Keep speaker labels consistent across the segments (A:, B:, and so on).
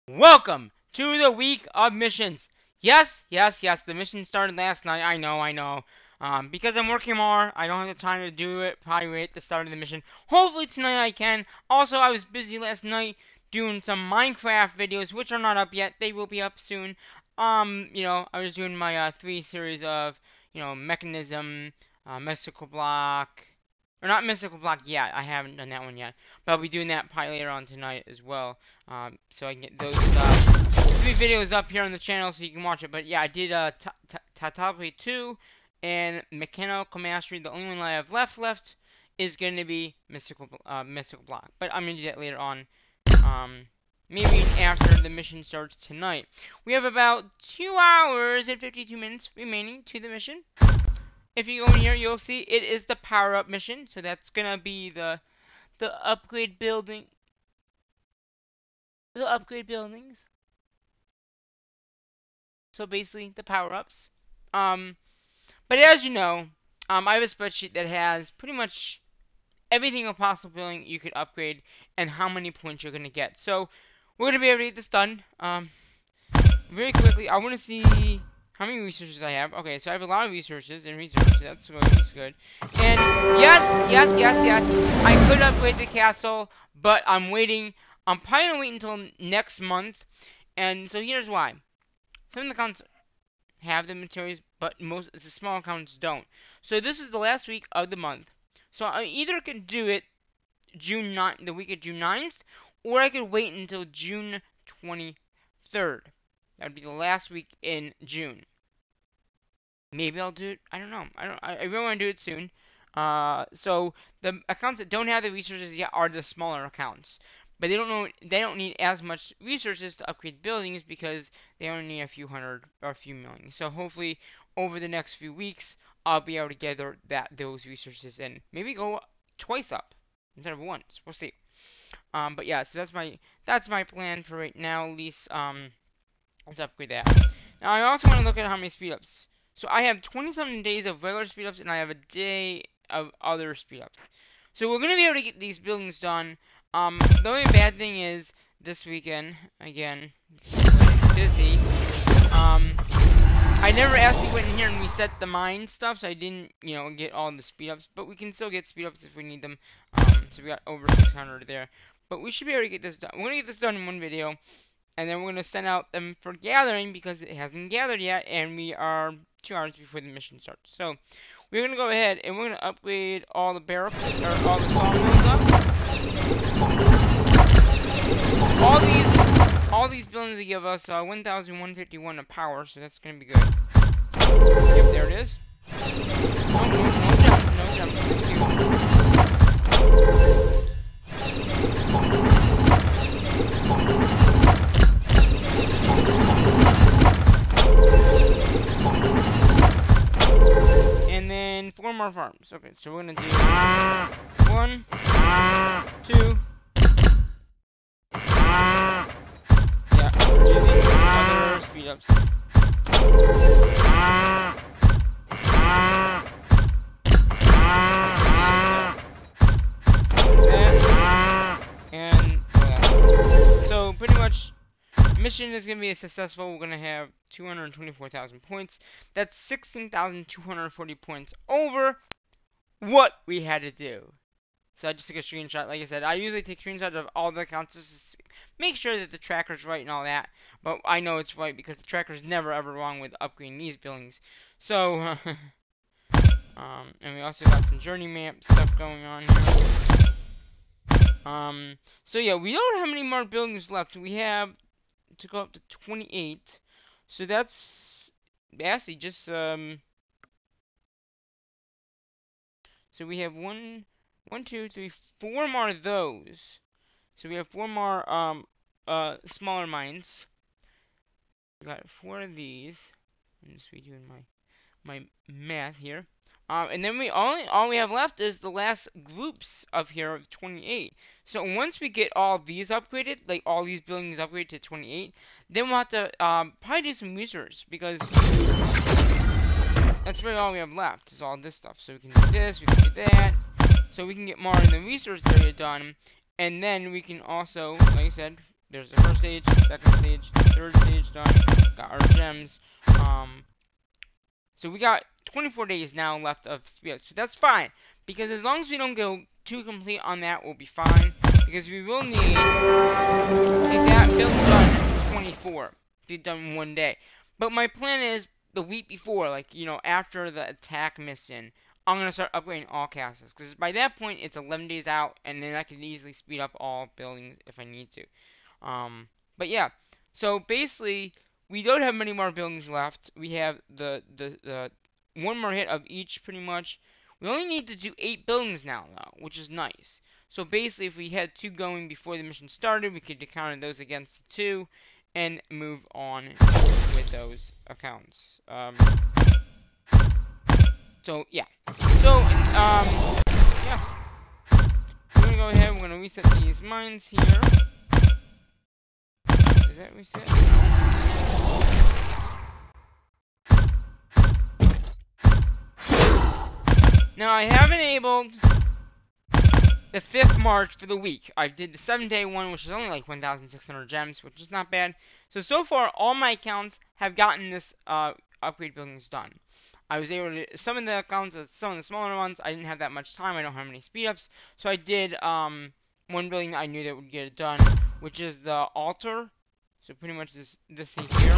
A: Welcome to the week of missions. Yes, the mission started last night. I know. Because I'm working more, I don't have the time to do it. Probably wait at the start of the mission. Hopefully tonight I can. Also, I was busy last night doing some Minecraft videos, which are not up yet. They will be up soon. I was doing my 3 series of, Mechanism, Mystical Block, or not Mystical Block yet. I haven't done that one yet, but I'll be doing that probably later on tonight as well. So I can get those 3 videos up here on the channel so you can watch it. But yeah, I did Tatopy 2 and Mechanical Mastery. The only one I have left is going to be Mystical Block. But I'm going to do that later on. Maybe after the mission starts tonight. We have about 2 hours and 52 minutes remaining to the mission. If you go in here, you'll see it is the power-up mission. So that's going to be the upgrade building. The upgrade buildings. So basically, the power-ups. But as you know, I have a spreadsheet that has pretty much everything a possible building you could upgrade and how many points you're gonna get. So we're gonna be able to get this done. Very quickly, I want to see how many resources I have. Okay, so I have a lot of resources and research. That's good. That's good. And yes, I could upgrade the castle, but I'm waiting. I'm probably gonna wait until next month. And so here's why. Some of the accounts have the materials, but the small accounts don't. So this is the last week of the month. So I either can do it the week of June 9th, or I could wait until June 23rd. That would be the last week in June. Maybe I'll do it. I don't know. I really want to do it soon. So the accounts that don't have the resources yet are the smaller accounts. But they don't need as much resources to upgrade buildings because they only need a few hundred or a few million. So hopefully over the next few weeks I'll be able to gather those resources and maybe go twice up instead of once. We'll see. But yeah, so that's my plan for right now. At least let's upgrade that. Now I also want to look at how many speed ups. So I have 27 days of regular speed ups and I have a day of other speed ups. So we're gonna be able to get these buildings done. The only bad thing is this weekend, again, busy. I never actually went in here and reset the mine stuff, so I didn't, get all the speed ups. But we can still get speed ups if we need them. So we got over 600 there. But we should be able to get this done. We're gonna get this done in one video, and then we're gonna send out them for gathering because it hasn't gathered yet, and we are 2 hours before the mission starts. So we're gonna go ahead and we're gonna upgrade all the barrels or all the sawmills up. All these buildings they give us 1,151 of power, so that's gonna be good. Yep, there it is. No jumps, thank you. And then 4 more farms. Okay, so we're gonna do 1, 2. Yeah, we're using other speed ups. And so pretty much mission is going to be successful. We're going to have 224,000 points. That's 16,240 points over what we had to do. So I just took a screenshot. Like I said, I usually take screenshots of all the accounts just to make sure that the tracker's right and all that. But I know it's right because the tracker's never ever wrong with upgrading these buildings. So, and we also got some journey map stuff going on here. So yeah, we don't have any more buildings left. We have to go up to 28. So that's actually just, so we have 1, 2, 3, 4 more of those. So we have 4 more smaller mines. We got 4 of these. I'm just redoing my math here. And then all we have left is the last groups of here of 28. So once we get all these upgraded, like all these buildings upgraded to 28, then we'll have to probably do some research because that's really all we have left is all this stuff. So we can do this, we can do that. So we can get more in the research area done, and then we can also, like I said, there's the first stage, second stage, third stage done. Got our gems. So we got 24 days now left of speed ups. So that's fine. Because as long as we don't go too complete on that, we'll be fine. Because we will need to get that build done in 24. Be done in 1 day. But my plan is the week before, like, you know, after the attack mission, I'm going to start upgrading all castles. Because by that point, it's 11 days out, and then I can easily speed up all buildings if I need to. But yeah, so basically, we don't have many more buildings left. We have the one more hit of each, pretty much. We only need to do 8 buildings now, though, which is nice. So basically, if we had 2 going before the mission started, we could count those against the 2 and move on with those accounts. So yeah. So yeah. We're gonna go ahead. We're gonna reset these mines here. Is that reset? No. Now I have enabled the 5th March for the week. I did the 7-day one, which is only like 1,600 gems, which is not bad. So far, all my accounts have gotten this upgrade buildings done. I was able to, some of the accounts, some of the smaller ones, I didn't have that much time. I don't have many speed ups. So I did one building that I knew that would get it done, which is the altar. So pretty much this thing here.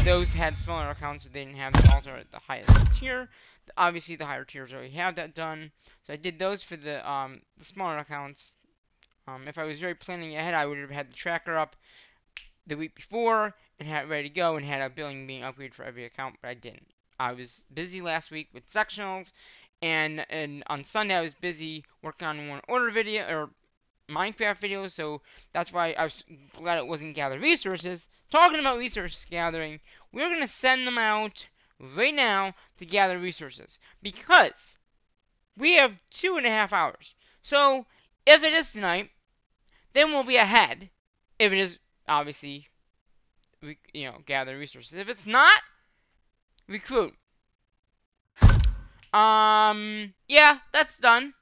A: Those had smaller accounts, so they didn't have the altar at the highest tier. Obviously, the higher tiers already have that done. So I did those for the smaller accounts. If I was very planning ahead, I would have had the tracker up the week before and had it ready to go and had a building being upgraded for every account, but I didn't. I was busy last week with sectionals, and on Sunday I was busy working on one order video or Minecraft video, so that's why I was glad it wasn't gather resources. Talking about resources gathering, we're gonna send them out right now to gather resources because we have 2.5 hours. So if it is tonight, then we'll be ahead. If it is, obviously, gather resources. If it's not, recruit. Yeah, that's done.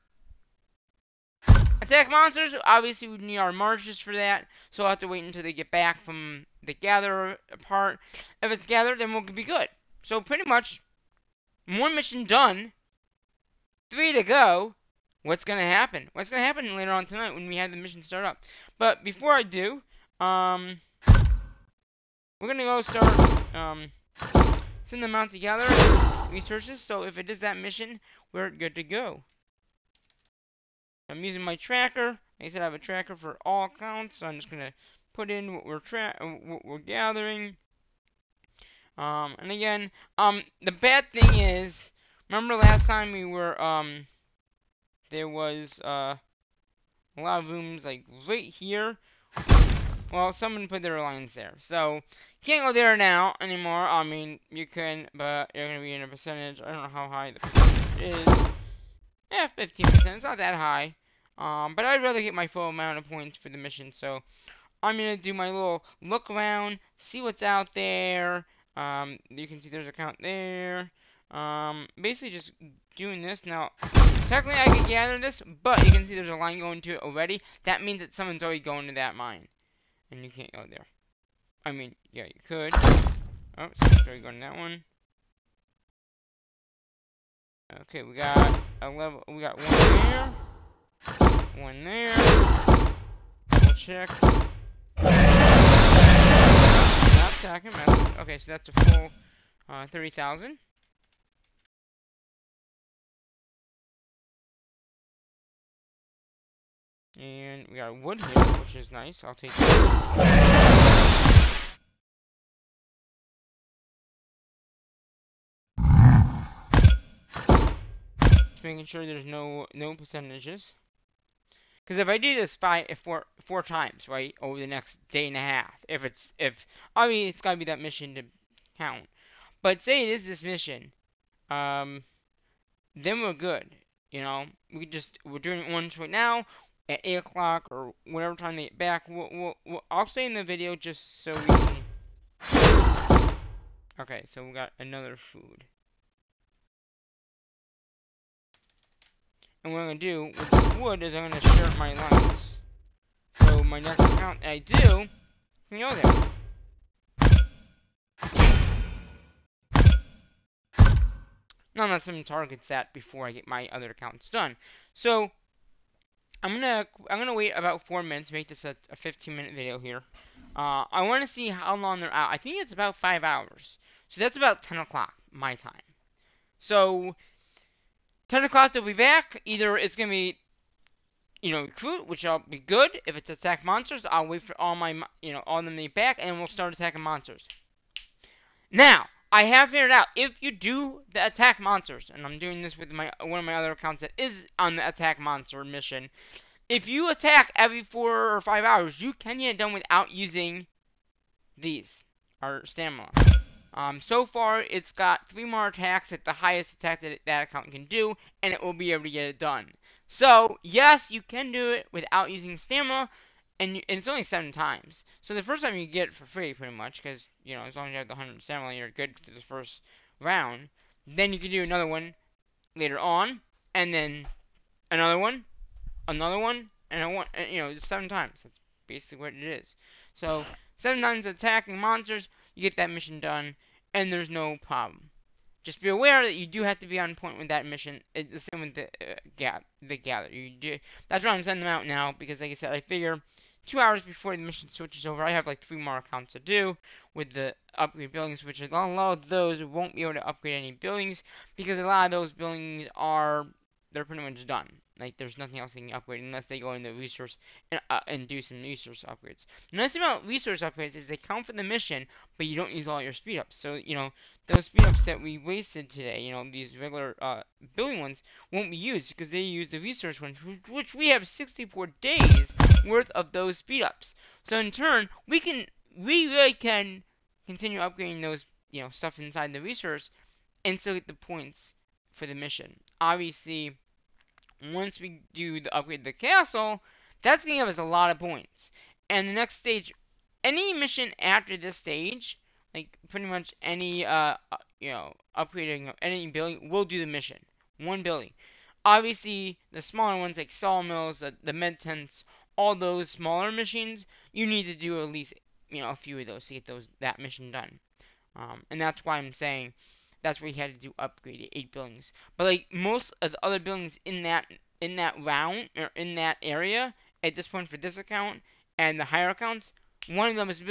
A: Attack monsters, obviously we need our marches for that, so I'll have to wait until they get back from the gather part. If it's gathered, then we'll be good. So pretty much, one mission done, 3 to go. What's gonna happen? What's gonna happen later on tonight when we have the mission start up? But before I do, we're gonna go start, send them out together, resources, so if it is that mission, we're good to go. I'm using my tracker. Like I said, I have a tracker for all accounts, so I'm just gonna put in what we're gathering. And again, the bad thing is, remember last time we were, there was, a lot of rooms, like, right here. Well, someone put their lines there, so, you can't go there now anymore. I mean, you can, but you're gonna be in a percentage. I don't know how high the percentage is. Yeah, 15%. It's not that high. But I'd rather get my full amount of points for the mission, so I'm gonna do my little look around, see what's out there. You can see there's an account there. Basically just doing this. Now, technically I could gather this, but you can see there's a line going to it already. That means that someone's already going to that mine, and you can't go there. I mean, yeah, you could. Oh, someone's already going to that one. Okay, we got a level. We got one there. One there. Double check. Not attacking. Okay, so that's a full 30,000. And we got wood here, which is nice. I'll take that. Just making sure there's no percentages. Because if I do this four times, right, over the next day and a half, I mean, it's gotta be that mission to count. But say it is this mission, then we're good. You know, we're doing it once right now at 8 o'clock or whatever time they get back. I'll stay in the video just so we can. Okay, so we got another food. And what I'm gonna do with the wood is I'm gonna share my lines. So my next account I do can go there. Now I'm some targets that before I get my other accounts done. So I'm gonna wait about 4 minutes to make this a 15-minute video here. I want to see how long they're out. I think it's about 5 hours. So that's about 10 o'clock my time. So 10 o'clock they'll be back. Either it's gonna be recruit, which will be good. If it's attack monsters, I'll wait for all my all of them to be back, and we'll start attacking monsters. Now, I have figured out if you do the attack monsters, and I'm doing this with one of my other accounts that is on the attack monster mission. If you attack every 4 or 5 hours, you can get it done without using these, our stamina. So far, it's got 3 more attacks at the highest attack that account can do, and it will be able to get it done. So, yes, you can do it without using stamina, and it's only 7 times. So the first time you get it for free, pretty much, because, as long as you have the 100 stamina, you're good for the first round. Then you can do another one later on, and then another one, and and 7 times. That's basically what it is. So, 7 times attacking monsters, you get that mission done, and there's no problem. Just be aware that you do have to be on point with that mission. It's the same with the gather. That's why I'm sending them out now, because like I said, I figure 2 hours before the mission switches over, I have like 3 more accounts to do with the upgrade buildings, which a lot of those won't be able to upgrade any buildings, because a lot of those buildings they're pretty much done. Like, there's nothing else they can upgrade unless they go into resource and do some resource upgrades. The nice thing about resource upgrades is they count for the mission, but you don't use all your speed ups. So, those speed ups that we wasted today, these regular building ones, won't be used because they use the resource ones, which we have 64 days worth of those speed ups. So in turn, we really can continue upgrading those, stuff inside the resource and still get the points for the mission. Obviously, once we do the upgrade to the castle, that's going to give us a lot of points. And the next stage, any mission after this stage, like pretty much any upgrading of any building, will do the mission. One building. Obviously, the smaller ones like sawmills, the med tents, all those smaller machines, you need to do at least a few of those to get that mission done. And that's why I'm saying that's where you had to do upgrade 8 buildings. But like most of the other buildings in that round or in that area at this point for this account and the higher accounts, one of them is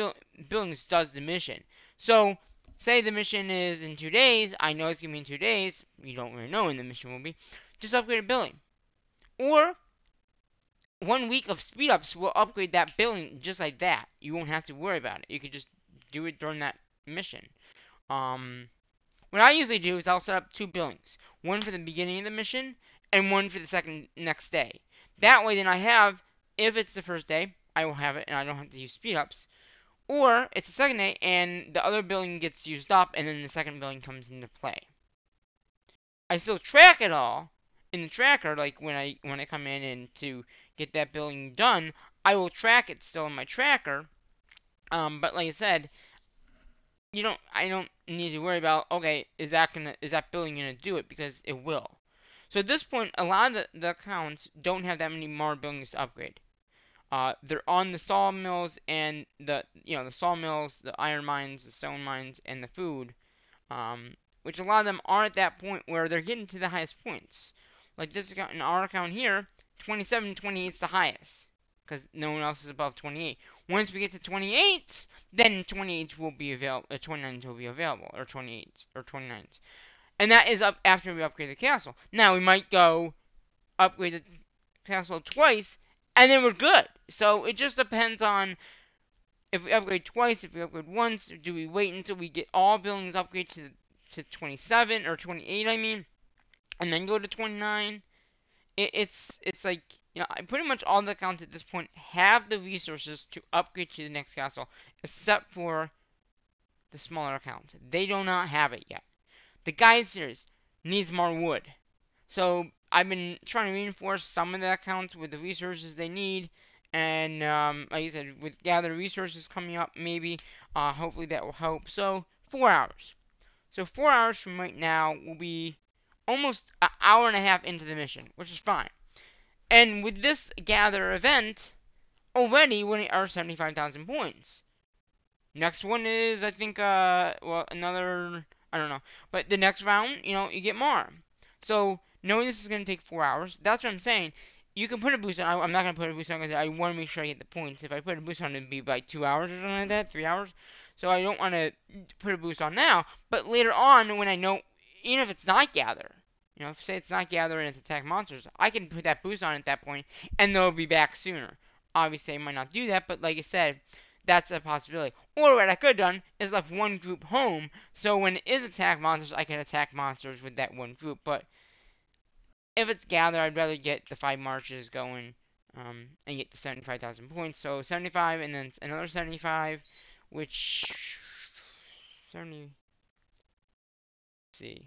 A: buildings does the mission. So say the mission is in 2 days. I know it's gonna be in 2 days. You don't really know when the mission will be. Just upgrade a building. Or 1 week of speed ups will upgrade that building just like that. You won't have to worry about it. You could just do it during that mission. What I usually do is I'll set up 2 buildings. One for the beginning of the mission, and one for the next day. That way then if it's the first day, I will have it and I don't have to use speed ups. Or it's the second day and the other building gets used up and then the second building comes into play. I still track it all in the tracker, like when I come in and to get that building done, I will track it still in my tracker. But like I said, I don't need to worry about, okay, is that building gonna do it, because it will. So at this point, a lot of the accounts don't have that many more buildings to upgrade. They're on the sawmills and the sawmills, the iron mines, the stone mines, and the food, which a lot of them are at that point where they're getting to the highest points. Like this account, in our account here, 27, 28 is the highest, because no one else is above 28. Once we get to 28, then 28 will be available, 29 will be available, or 28 or 29s. And that is up after we upgrade the castle. Now we might go upgrade the castle twice, and then we're good. So it just depends on if we upgrade twice, if we upgrade once, or do we wait until we get all buildings upgraded to 27 or 28, I mean, and then go to 29. It's like, pretty much all the accounts at this point have the resources to upgrade to the next castle, except for the smaller accounts. They do not have it yet. The guide series needs more wood. So I've been trying to reinforce some of the accounts with the resources they need. And like I said, with gather resources coming up, maybe, hopefully that will help. So 4 hours. So 4 hours from right now will be almost an hour and a half into the mission, which is fine. And with this gather event, already when it are 75,000 points. Next one is, I think, well, another, I don't know. But the next round, you get more. So, knowing this is going to take 4 hours, that's what I'm saying. You can put a boost on. I'm not going to put a boost on because I want to make sure I get the points. If I put a boost on, it'd be like 2 hours or something like that, 3 hours. So I don't want to put a boost on now. But later on, when I know, even if it's not gather, if say it's not gather and it's attack monsters, I can put that boost on at that point, and they'll be back sooner. Obviously, I might not do that, but like I said, that's a possibility. Or what I could have done is left one group home, so when it is attack monsters, I can attack monsters with that one group. But if it's gather, I'd rather get the 5 marches going, and get the 75,000 points. So 75 and then another 75, which 70. Let's see.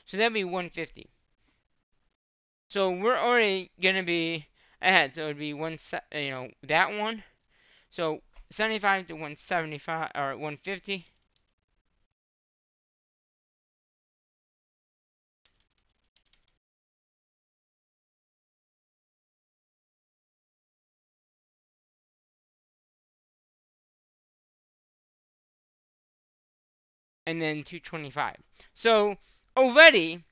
A: So that'd be 150. So we're already gonna be ahead. So it'd be that one. So 75 to 175 or 150. And then 225. So already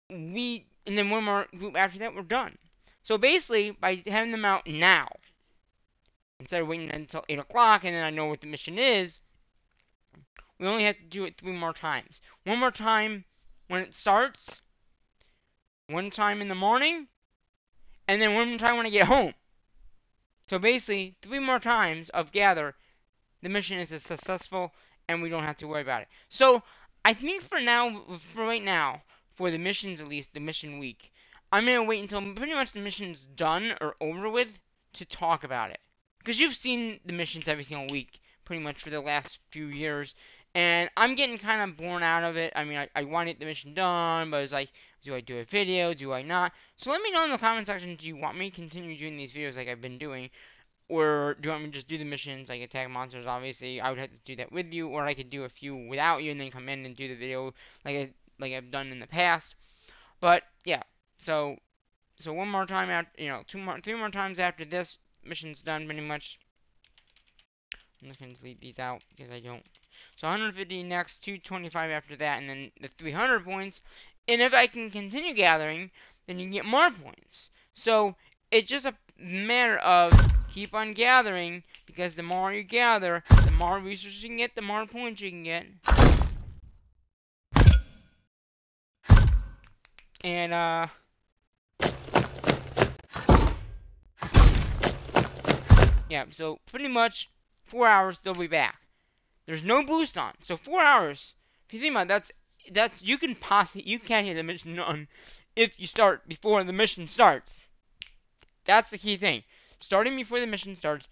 A: and then one more group after that, we're done. So basically, by having them out now, instead of waiting until 8 o'clock and then I know what the mission is, we only have to do it 3 more times. One more time when it starts, one time in the morning, and then one more time when I get home. So basically, 3 more times of gather, the mission is successful, and we don't have to worry about it. So I think for right now, for the missions at least, the mission week, I'm gonna wait until pretty much the mission's done or over with to talk about it. Because you've seen the missions every single week, pretty much for the last few years, and I'm getting kind of bored out of it. I mean, I wanted the mission done, but it's like, do I do a video? Do I not? So let me know in the comment section, do you want me to continue doing these videos like I've been doing? Or do you want me to just do the missions, like attack monsters? Obviously, I would have to do that with you, or I could do a few without you and then come in and do the video like I've done in the past. But yeah, so one more time after, 3 more times after this mission's done, pretty much. I'm just gonna delete these out because I don't. So 150 next, 225 after that, and then the 300 points. And if I can continue gathering, then you can get more points. So it's just a matter of keep on gathering, because the more you gather, the more resources you can get, the more points you can get. And yeah, so pretty much 4 hours they'll be back. There's no boost on, so 4 hours. If you think about it, that's you can get the mission done if you start before the mission starts. That's the key thing. Starting before the mission starts,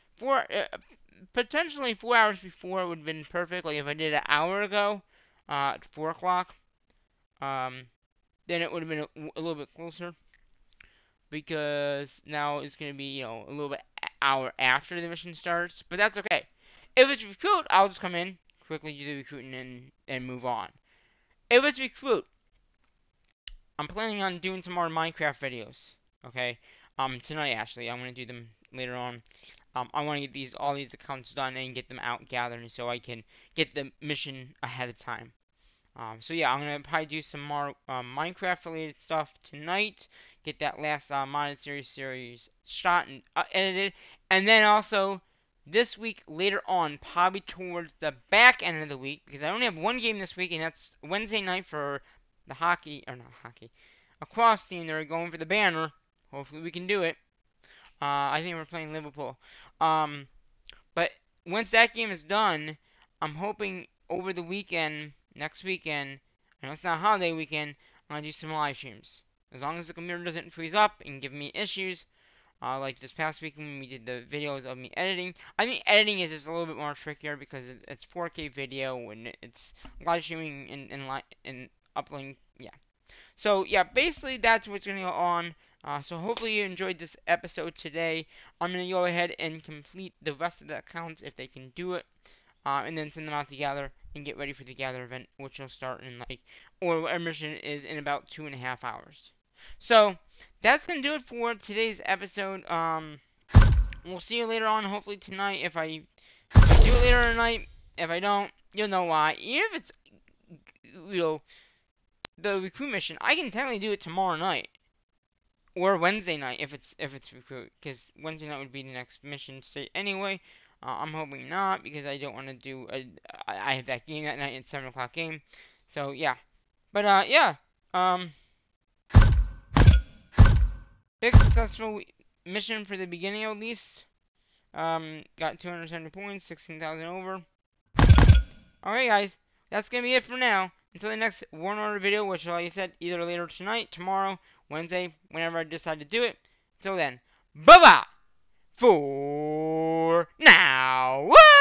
A: potentially 4 hours before would have been perfect. Like if I did an hour ago, at 4 o'clock, um, then it would have been a little bit closer. Because now it's going to be, a little bit hour after the mission starts. But that's okay. If it's recruit, I'll just come in, quickly do the recruiting, and move on. If it's recruit, I'm planning on doing some more Minecraft videos. Okay? Tonight actually. I'm gonna do them later on. I want to get all these accounts done and get them out gathering so I can get the mission ahead of time. So yeah, I'm gonna probably do some more Minecraft related stuff tonight. Get that last modded series shot and edited, and then also this week later on, probably towards the back end of the week, because I only have one game this week, and that's Wednesday night for the lacrosse team. They're going for the banner. Hopefully we can do it. I think we're playing Liverpool. But once that game is done, I'm hoping over the weekend, next weekend, I know it's not holiday weekend, I'm gonna do some live streams. As long as the computer doesn't freeze up and give me issues, like this past week when we did the videos of me editing. I think editing is just a little bit more trickier because it's 4K video and it's live streaming and uploading. Yeah. So yeah, basically that's what's going to go on. So hopefully you enjoyed this episode today. I'm going to go ahead and complete the rest of the accounts if they can do it. and then send them out to gather and get ready for the gather event, which will start in or our mission is in about 2.5 hours. So that's gonna do it for today's episode. We'll see you later on, hopefully tonight. If I do it later tonight, if I don't, you'll know why. Even if it's the recruit mission, I can technically do it tomorrow night or Wednesday night if it's recruit, because Wednesday night would be the next mission state anyway. I'm hoping not, because I don't want to do I have that game that night. It's 7 o'clock game, so yeah. But yeah, big successful mission for the beginning at least. Got 270 points, 16,000 over. Alright guys, that's gonna be it for now. Until the next War and Order video, which like I said, either later tonight, tomorrow, Wednesday, whenever I decide to do it. Until then, bye bye for now. Woo!